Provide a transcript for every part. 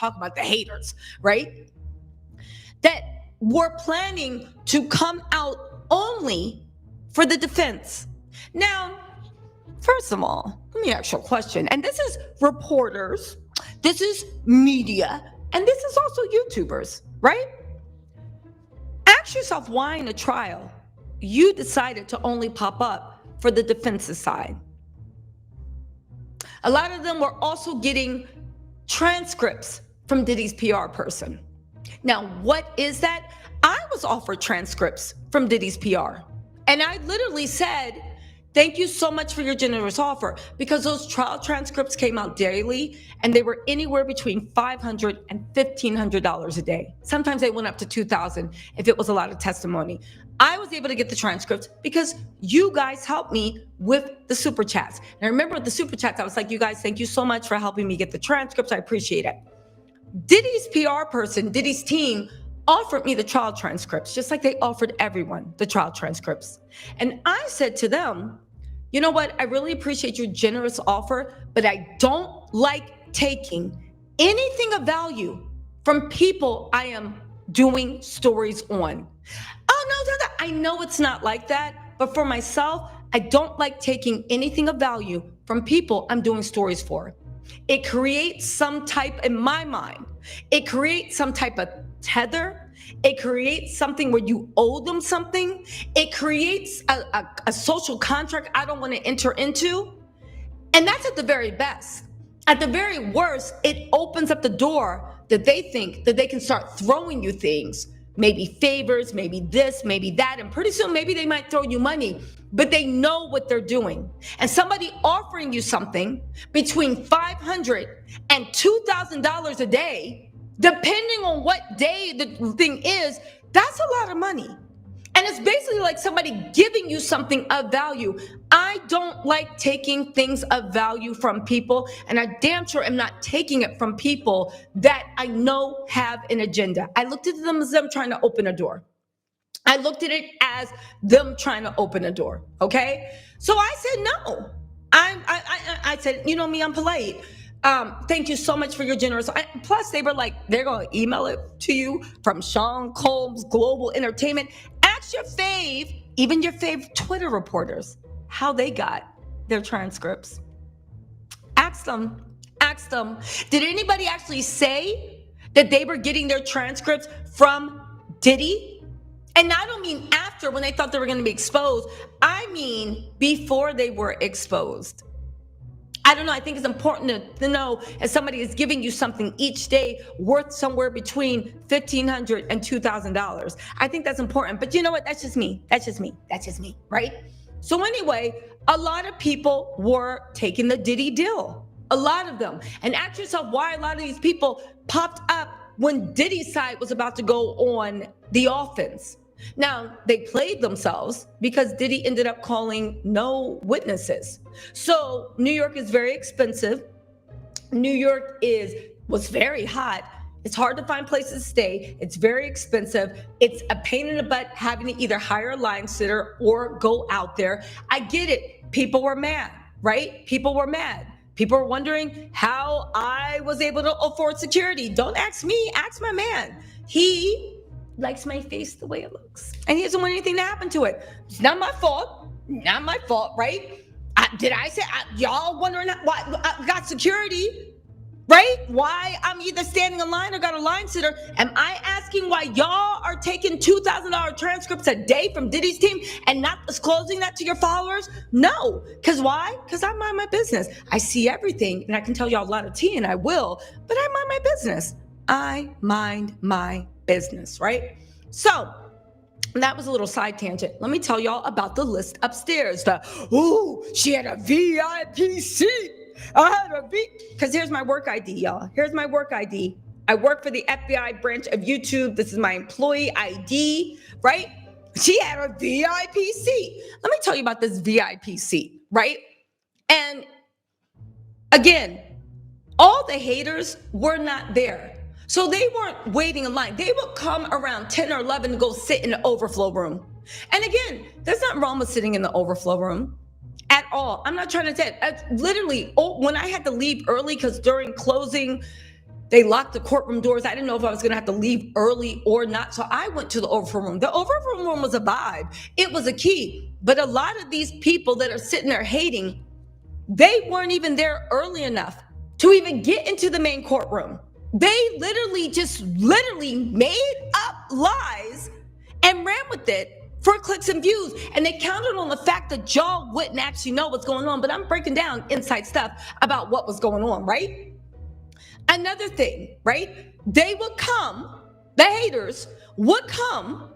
talking about the haters, right? That were planning to come out only for the defense. Now, first of all, let me ask you a question. And this is reporters, this is media, and this is also YouTubers, right? Ask yourself why in a trial you decided to only pop up for the defense's side. A lot of them were also getting transcripts from Diddy's PR person. Now, what is that? I was offered transcripts from Diddy's PR. And I literally said, thank you so much for your generous offer, because those trial transcripts came out daily and they were anywhere between $500 and $1,500 a day. Sometimes they went up to $2,000 if it was a lot of testimony. I was able to get the transcripts because you guys helped me with the super chats. And I remember with the super chats, I was like, you guys, thank you so much for helping me get the transcripts. I appreciate it. Diddy's PR person, Diddy's team, offered me the trial transcripts, just like they offered everyone the trial transcripts. And I said to them, you know what? I really appreciate your generous offer, but I don't like taking anything of value from people I am doing stories on. Oh, no, I know it's not like that, but for myself, I don't like taking anything of value from people I'm doing stories for. It creates some type, in my mind, it creates some type of tether. It creates something where you owe them something. It creates a social contract I don't want to enter into. And that's at the very best. At the very worst, it opens up the door that they think that they can start throwing you things, maybe favors, maybe this, maybe that. And pretty soon, maybe they might throw you money, but they know what they're doing. And somebody offering you something between $500 and $2,000 a day, depending on what day the thing is, that's a lot of money. And it's basically like somebody giving you something of value. I don't like taking things of value from people, and I damn sure am not taking it from people that I know have an agenda. I looked at them as them trying to open a door. I looked at it as them trying to open a door, okay? So I said no. I said, you know me, I'm polite. Thank you so much for your generous. Plus, they were like, they're going to email it to you from Sean Combs Global Entertainment. Ask your fave, even your fave Twitter reporters, how they got their transcripts. Ask them. Did anybody actually say that they were getting their transcripts from Diddy? And I don't mean after, when they thought they were going to be exposed. I mean before they were exposed. I don't know. I think it's important to know, as somebody is giving you something each day worth somewhere between $1,500 and $2,000. I think that's important. But you know what? That's just me, right? So anyway, a lot of people were taking the Diddy deal. A lot of them. And ask yourself why a lot of these people popped up when Diddy's side was about to go on the offense. Now, they played themselves because Diddy ended up calling no witnesses. So New York is very expensive. New York was very hot. It's hard to find places to stay. It's very expensive. It's a pain in the butt having to either hire a line sitter or go out there. I get it. People were mad, right? People were mad. People were wondering how I was able to afford security. Don't ask me, ask my man. He likes my face the way it looks, and he doesn't want anything to happen to it. It's not my fault, right? Did I say, y'all wondering why I got security, right? Why I'm either standing in line or got a line sitter? Am I asking why y'all are taking $2,000 transcripts a day from Diddy's team and not disclosing that to your followers? No. Because why? Because I mind my business. I see everything, and I can tell y'all a lot of tea, and I will, but I mind my business. I mind my business, right? So that was a little side tangent. Let me tell y'all about the list upstairs. She had a VIP seat. Because here's my work ID, y'all. Here's my work ID. I work for the FBI branch of YouTube. This is my employee ID, right? She had a VIP seat. Let me tell you about this VIP seat, right? And again, all the haters were not there. So they weren't waiting in line. They would come around 10 or 11 to go sit in the overflow room. And again, there's nothing wrong with sitting in the overflow room at all. I'm not trying to say, literally, when I had to leave early because during closing, They locked the courtroom doors. I didn't know if I was going to have to leave early or not. So I went to the overflow room. The overflow room was a vibe. It was a key. But a lot of these people that are sitting there hating, they weren't even there early enough to even get into the main courtroom. They literally made up lies and ran with it for clicks and views. And they counted on the fact that y'all wouldn't actually know what's going on. But I'm breaking down inside stuff about what was going on, right? Another thing, right? They would come, the haters would come.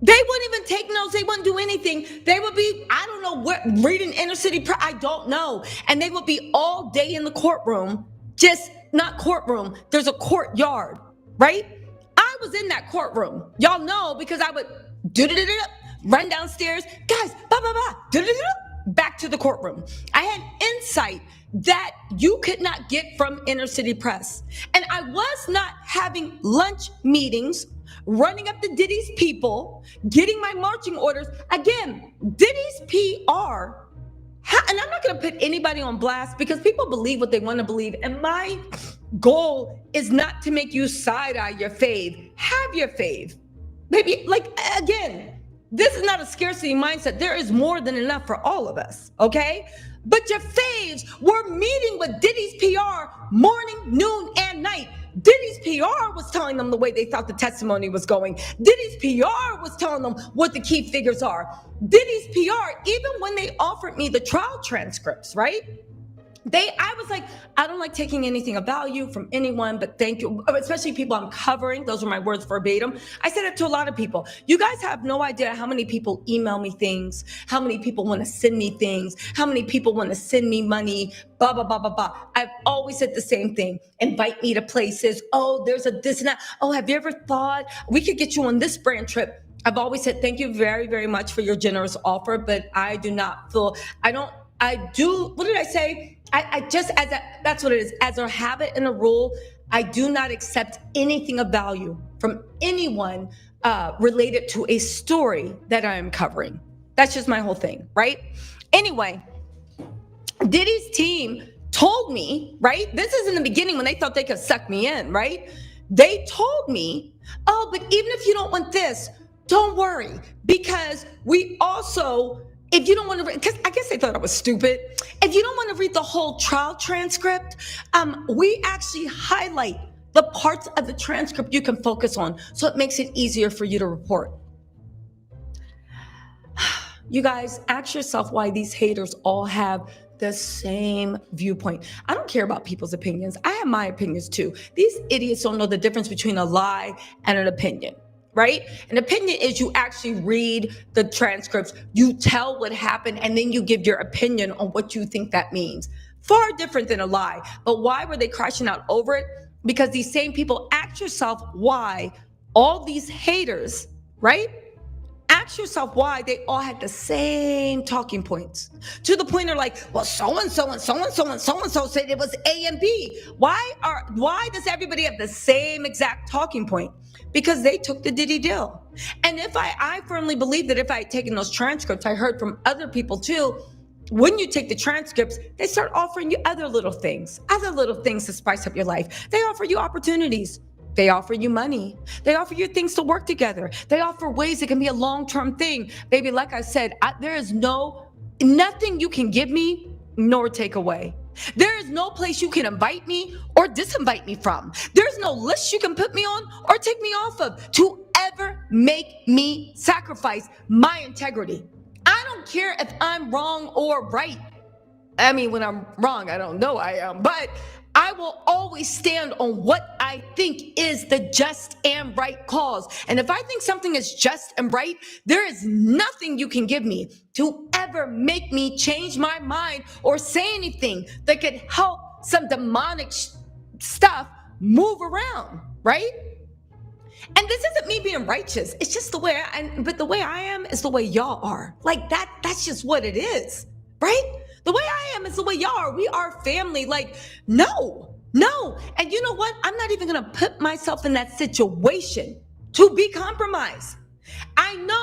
They wouldn't even take notes. They wouldn't do anything. They would be, I don't know what, reading inner city, I don't know. And they would be all day in the courtroom, just not courtroom. There's a courtyard, right? I was in that courtroom. Y'all know because I would run downstairs. Guys, back to the courtroom. I had insight that you could not get from inner city press. And I was not having lunch meetings, running up to Diddy's people, getting my marching orders. Again, Diddy's PR, and I'm not going to put anybody on blast because people believe what they want to believe. And my goal is not to make you side-eye your fave. Have your fave. Maybe, again, this is not a scarcity mindset. There is more than enough for all of us, okay? But your faves were meeting with Diddy's PR morning, noon, and night. Diddy's PR was telling them the way they thought the testimony was going. Diddy's PR was telling them what the key figures are. Diddy's PR, even when they offered me the trial transcripts, right? I was like, I don't like taking anything of value from anyone, but thank you, especially people I'm covering. Those are my words verbatim. I said it to a lot of people. You guys have no idea how many people email me things, how many people want to send me things, how many people want to send me money, blah, blah, blah, blah, blah. I've always said the same thing. Invite me to places. Oh, there's a this and that. Oh, have you ever thought we could get you on this brand trip? I've always said, thank you very, very much for your generous offer, but I do not feel, what did I say? I just, that's what it is. As a habit and a rule, I do not accept anything of value from anyone related to a story that I am covering. That's just my whole thing, right? Anyway, Diddy's team told me, right? This is in the beginning when they thought they could suck me in, right? They told me, oh, but even if you don't want this, don't worry, because we also, if you don't want to read, because I guess they thought I was stupid. If you don't want to read the whole trial transcript, we actually highlight the parts of the transcript you can focus on, so it makes it easier for you to report. You guys, ask yourself why these haters all have the same viewpoint. I don't care about people's opinions. I have my opinions too. These idiots don't know the difference between a lie and an opinion. Right? An opinion is you actually read the transcripts, you tell what happened, and then you give your opinion on what you think that means. Far different than a lie. But why were they crashing out over it? Because these same people, ask yourself why all these haters, right? Ask yourself why they all had the same talking points. To the point they're like, well, so-and-so and so-and-so and so-and-so said it was A and B. Why does everybody have the same exact talking point? Because they took the Diddy deal. And if I firmly believe that if I had taken those transcripts, I heard from other people too, when you take the transcripts, they start offering you other little things to spice up your life. They offer you opportunities. They offer you money. They offer you things to work together. They offer ways it can be a long-term thing. Baby, like I said, there is nothing you can give me nor take away. There is no place you can invite me or disinvite me from. There's no list you can put me on or take me off of to ever make me sacrifice my integrity. I don't care if I'm wrong or right. I mean, when I'm wrong, I don't know I am, but I will always stand on what I think is the just and right cause. And if I think something is just and right, there is nothing you can give me to ever make me change my mind or say anything that could help some demonic stuff move around, right? And this isn't me being righteous. It's just the way but the way I am is the way y'all are. Like that's just what it is, right? The way I am is the way y'all are. We are family. Like, no. And you know what? I'm not even going to put myself in that situation to be compromised. I know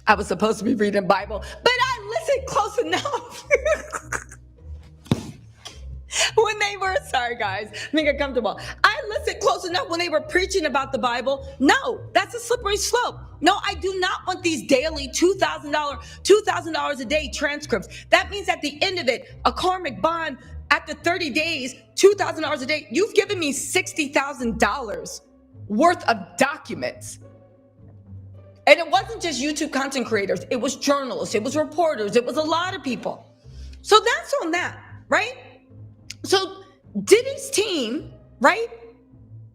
I was supposed to be reading Bible, but I listened close enough. when they were, sorry guys, make it comfortable. I listened close enough when they were preaching about the Bible. No, that's a slippery slope. No, I do not want these daily $2,000 a day transcripts. That means at the end of it, a karmic bond after 30 days, $2,000 a day. You've given me $60,000 worth of documents. And it wasn't just YouTube content creators. It was journalists. It was reporters. It was a lot of people. So that's on that, right? So Diddy's team, right?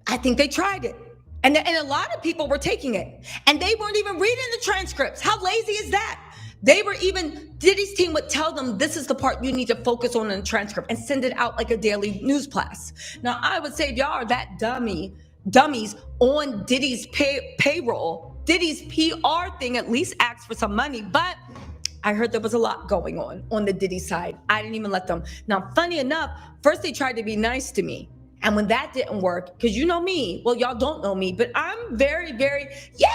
I think they tried it. And a lot of people were taking it. And they weren't even reading the transcripts. How lazy is that? Diddy's team would tell them, this is the part you need to focus on in the transcript, and send it out like a daily news blast. Now, I would say if y'all are that dummies on Diddy's payroll, Diddy's PR thing, at least ask for some money. But I heard there was a lot going on the Diddy side. I didn't even let them. Now, funny enough, first they tried to be nice to me. And when that didn't work, because you know me, well, y'all don't know me, but I'm very, very, yeah.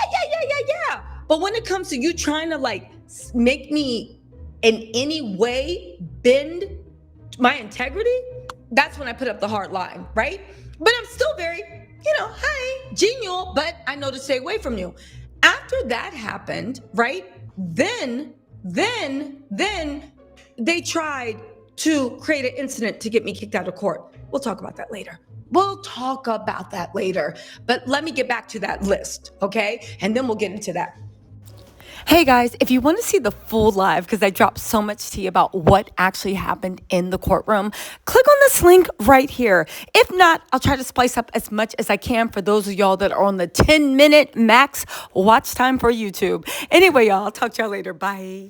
But when it comes to you trying to like make me in any way bend my integrity, that's when I put up the hard line, right? But I'm still very, hi, genial, but I know to stay away from you. After that happened, right? Then they tried to create an incident to get me kicked out of court. We'll talk about that later. But let me get back to that list, okay? And then we'll get into that. Hey guys, if you want to see the full live, because I dropped so much tea about what actually happened in the courtroom, click on this link right here. If not, I'll try to splice up as much as I can for those of y'all that are on the 10-minute max watch time for YouTube. Anyway, y'all, I'll talk to y'all later. Bye.